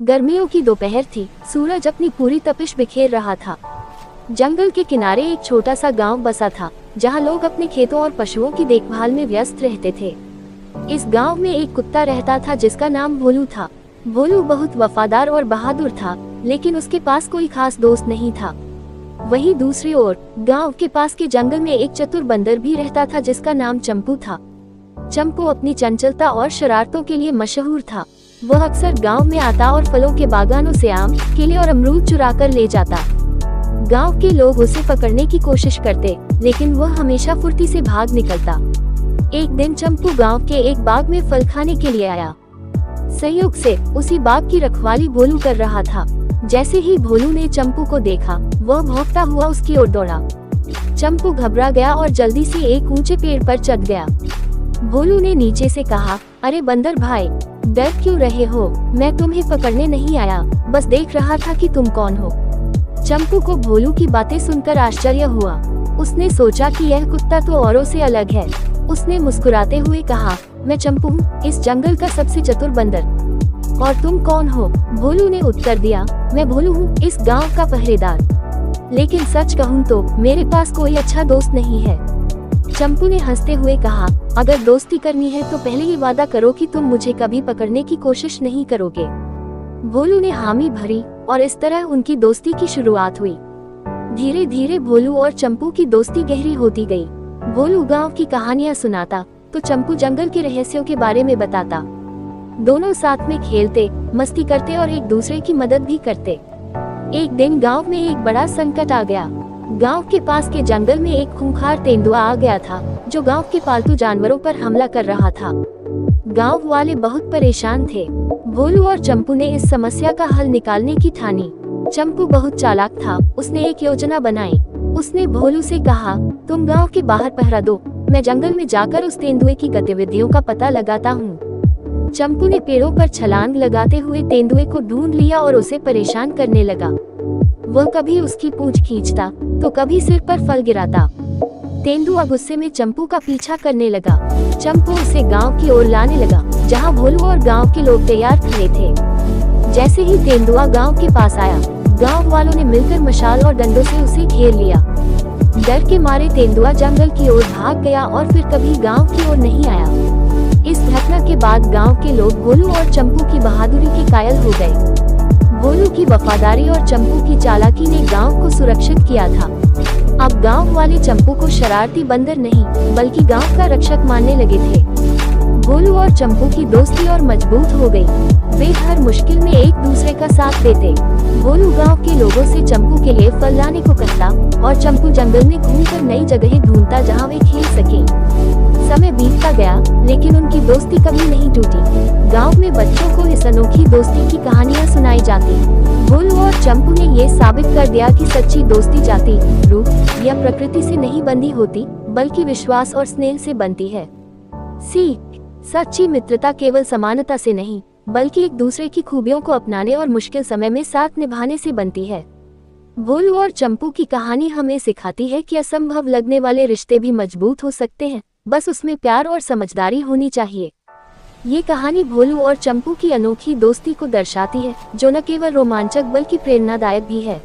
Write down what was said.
गर्मियों की दोपहर थी। सूरज अपनी पूरी तपिश बिखेर रहा था। जंगल के किनारे एक छोटा सा गांव बसा था, जहां लोग अपने खेतों और पशुओं की देखभाल में व्यस्त रहते थे। इस गांव में एक कुत्ता रहता था जिसका नाम भोलू था। भोलू बहुत वफादार और बहादुर था, लेकिन उसके पास कोई खास दोस्त नहीं था। वहीं दूसरी ओर गांव के पास के जंगल में एक चतुर बंदर भी रहता था जिसका नाम चंपू था। चंपू अपनी चंचलता और शरारतों के लिए मशहूर था। वह अक्सर गांव में आता और फलों के बागानों से आम, केले और अमरूद चुरा कर ले जाता। गांव के लोग उसे पकड़ने की कोशिश करते, लेकिन वह हमेशा फुर्ती से भाग निकलता। एक दिन चंपू गांव के एक बाग में फल खाने के लिए आया। संयोग से उसी बाग की रखवाली भोलू कर रहा था। जैसे ही भोलू ने चंपू को देखा, वह भौंकता हुआ उसकी ओर दौड़ा। चंपू घबरा गया और जल्दी से एक ऊंचे पेड़ पर चढ़ गया। भोलू ने नीचे से कहा, अरे बंदर भाई, डर क्यों रहे हो? मैं तुम्हें पकड़ने नहीं आया, बस देख रहा था कि तुम कौन हो। चंपू को भोलू की बातें सुनकर आश्चर्य हुआ। उसने सोचा कि यह कुत्ता तो औरों से अलग है। उसने मुस्कुराते हुए कहा, मैं चंपू हूँ, इस जंगल का सबसे चतुर बंदर। और तुम कौन हो? भोलू ने उत्तर दिया, मैं भोलू हूँ, इस गांव का पहरेदार। लेकिन सच कहूँ तो मेरे पास कोई अच्छा दोस्त नहीं है। चंपू ने हंसते हुए कहा, अगर दोस्ती करनी है तो पहले ये वादा करो कि तुम मुझे कभी पकड़ने की कोशिश नहीं करोगे। भोलू ने हामी भरी और इस तरह उनकी दोस्ती की शुरुआत हुई। धीरे धीरे भोलू और चंपू की दोस्ती गहरी होती गई। भोलू गांव की कहानियां सुनाता तो चंपू जंगल के रहस्यों के बारे में बताता। दोनों साथ में खेलते, मस्ती करते और एक दूसरे की मदद भी करते। एक दिन गांव में एक बड़ा संकट आ गया। गांव के पास के जंगल में एक खूंखार तेंदुआ आ गया था, जो गांव के पालतू जानवरों पर हमला कर रहा था। गांव वाले बहुत परेशान थे। भोलू और चंपू ने इस समस्या का हल निकालने की ठानी। चंपू बहुत चालाक था। उसने एक योजना बनाई। उसने भोलू से कहा, तुम गांव के बाहर पहरा दो, मैं जंगल में जाकर उस तेंदुए की गतिविधियों का पता लगाता हूँ। चंपू ने पेड़ों पर छलांग लगाते हुए तेंदुए को ढूंढ लिया और उसे परेशान करने लगा। वह कभी उसकी पूंछ खींचता तो कभी सिर पर फल गिराता। तेंदुआ गुस्से में चंपू का पीछा करने लगा। चंपू उसे गांव की ओर लाने लगा, जहां भोलू और गांव के लोग तैयार खड़े थे। जैसे ही तेंदुआ गांव के पास आया, गांव वालों ने मिलकर मशाल और डंडों से उसे घेर लिया। डर के मारे तेंदुआ जंगल की ओर भाग गया और फिर कभी गांव की ओर नहीं आया। इस घटना के बाद गांव के लोग भोलू और चंपू की बहादुरी के कायल हो गए। भोलू की वफादारी और चंपू की चालाकी ने गांव को सुरक्षित किया था। अब गांव वाले चंपू को शरारती बंदर नहीं, बल्कि गांव का रक्षक मानने लगे थे। भोलू और चंपू की दोस्ती और मजबूत हो गई। वे हर मुश्किल में एक दूसरे का साथ देते। भोलू गांव के लोगों से चंपू के लिए फल लाने को कहता और चंपू जंगल में घूमकर नई जगहें ढूंढता जहां वे खेल सके। समय बीतता गया, लेकिन उनकी दोस्ती कभी नहीं टूटी। गांव में बच्चों को इस अनोखी दोस्ती की कहानियां सुनाई जाती। भोलू और चंपू ने ये साबित कर दिया कि सच्ची दोस्ती जाति, रूप या प्रकृति से नहीं बंधी होती, बल्कि विश्वास और स्नेह से बनती है। सीख: सच्ची मित्रता केवल समानता से नहीं, बल्कि एक दूसरे की खूबियों को अपनाने और मुश्किल समय में साथ निभाने से बनती है। भोलू और चंपू की कहानी हमें सिखाती है कि असंभव लगने वाले रिश्ते भी मजबूत हो सकते हैं, बस उसमें प्यार और समझदारी होनी चाहिए। ये कहानी भोलू और चंपू की अनोखी दोस्ती को दर्शाती है, जो न केवल रोमांचक बल्कि प्रेरणादायक भी है।